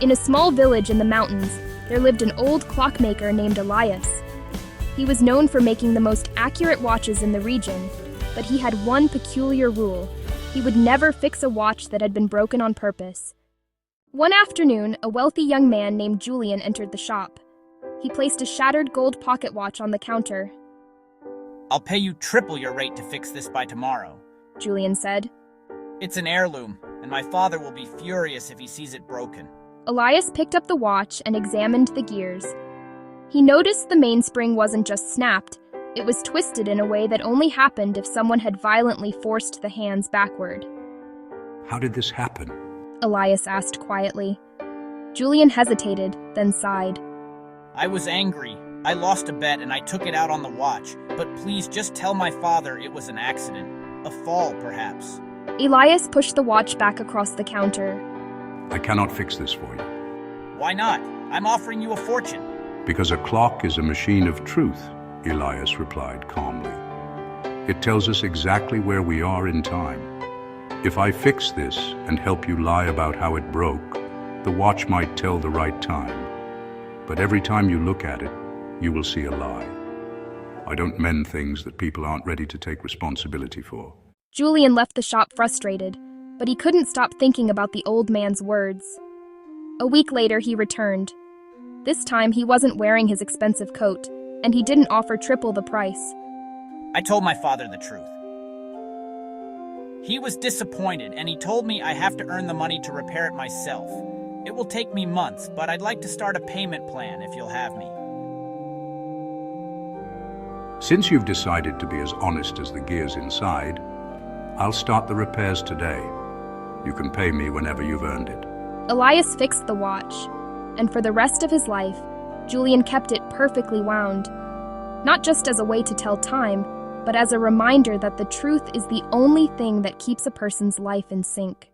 In a small village in the mountains, there lived an old clockmaker named Elias. He was known for making the most accurate watches in the region, but he had one peculiar rule. He would never fix a watch that had been broken on purpose. One afternoon, a wealthy young man named Julian entered the shop. He placed a shattered gold pocket watch on the counter. "I'll pay you triple your rate to fix this by tomorrow," Julian said. "It's an heirloom, and my father will be furious if he sees it broken." Elias picked up the watch and examined the gears. He noticed the mainspring wasn't just snapped, it was twisted in a way that only happened if someone had violently forced the hands backward. "How did this happen?" Elias asked quietly. Julian hesitated, then sighed. "I was angry. I lost a bet and I took it out on the watch, but please just tell my father it was an accident. A fall, perhaps." Elias pushed the watch back across the counter. "I cannot fix this for you." "Why not? I'm offering you a fortune." "Because a clock is a machine of truth," Elias replied calmly. "It tells us exactly where we are in time. If I fix this and help you lie about how it broke, the watch might tell the right time. But every time you look at it, you will see a lie. I don't mend things that people aren't ready to take responsibility for." Julian left the shop frustrated, but he couldn't stop thinking about the old man's words. A week later, he returned. This time, he wasn't wearing his expensive coat, and he didn't offer triple the price. I told my father the truth. He was disappointed, and he told me I have to earn the money to repair it myself. It will take me months, but I'd like to start a payment plan if you'll have me. Since you've decided to be as honest as the gears inside, I'll start the repairs today. You can pay me whenever you've earned it. Elias fixed the watch, and for the rest of his life, Julian kept it perfectly wound. Not just as a way to tell time, but as a reminder that the truth is the only thing that keeps a person's life in sync.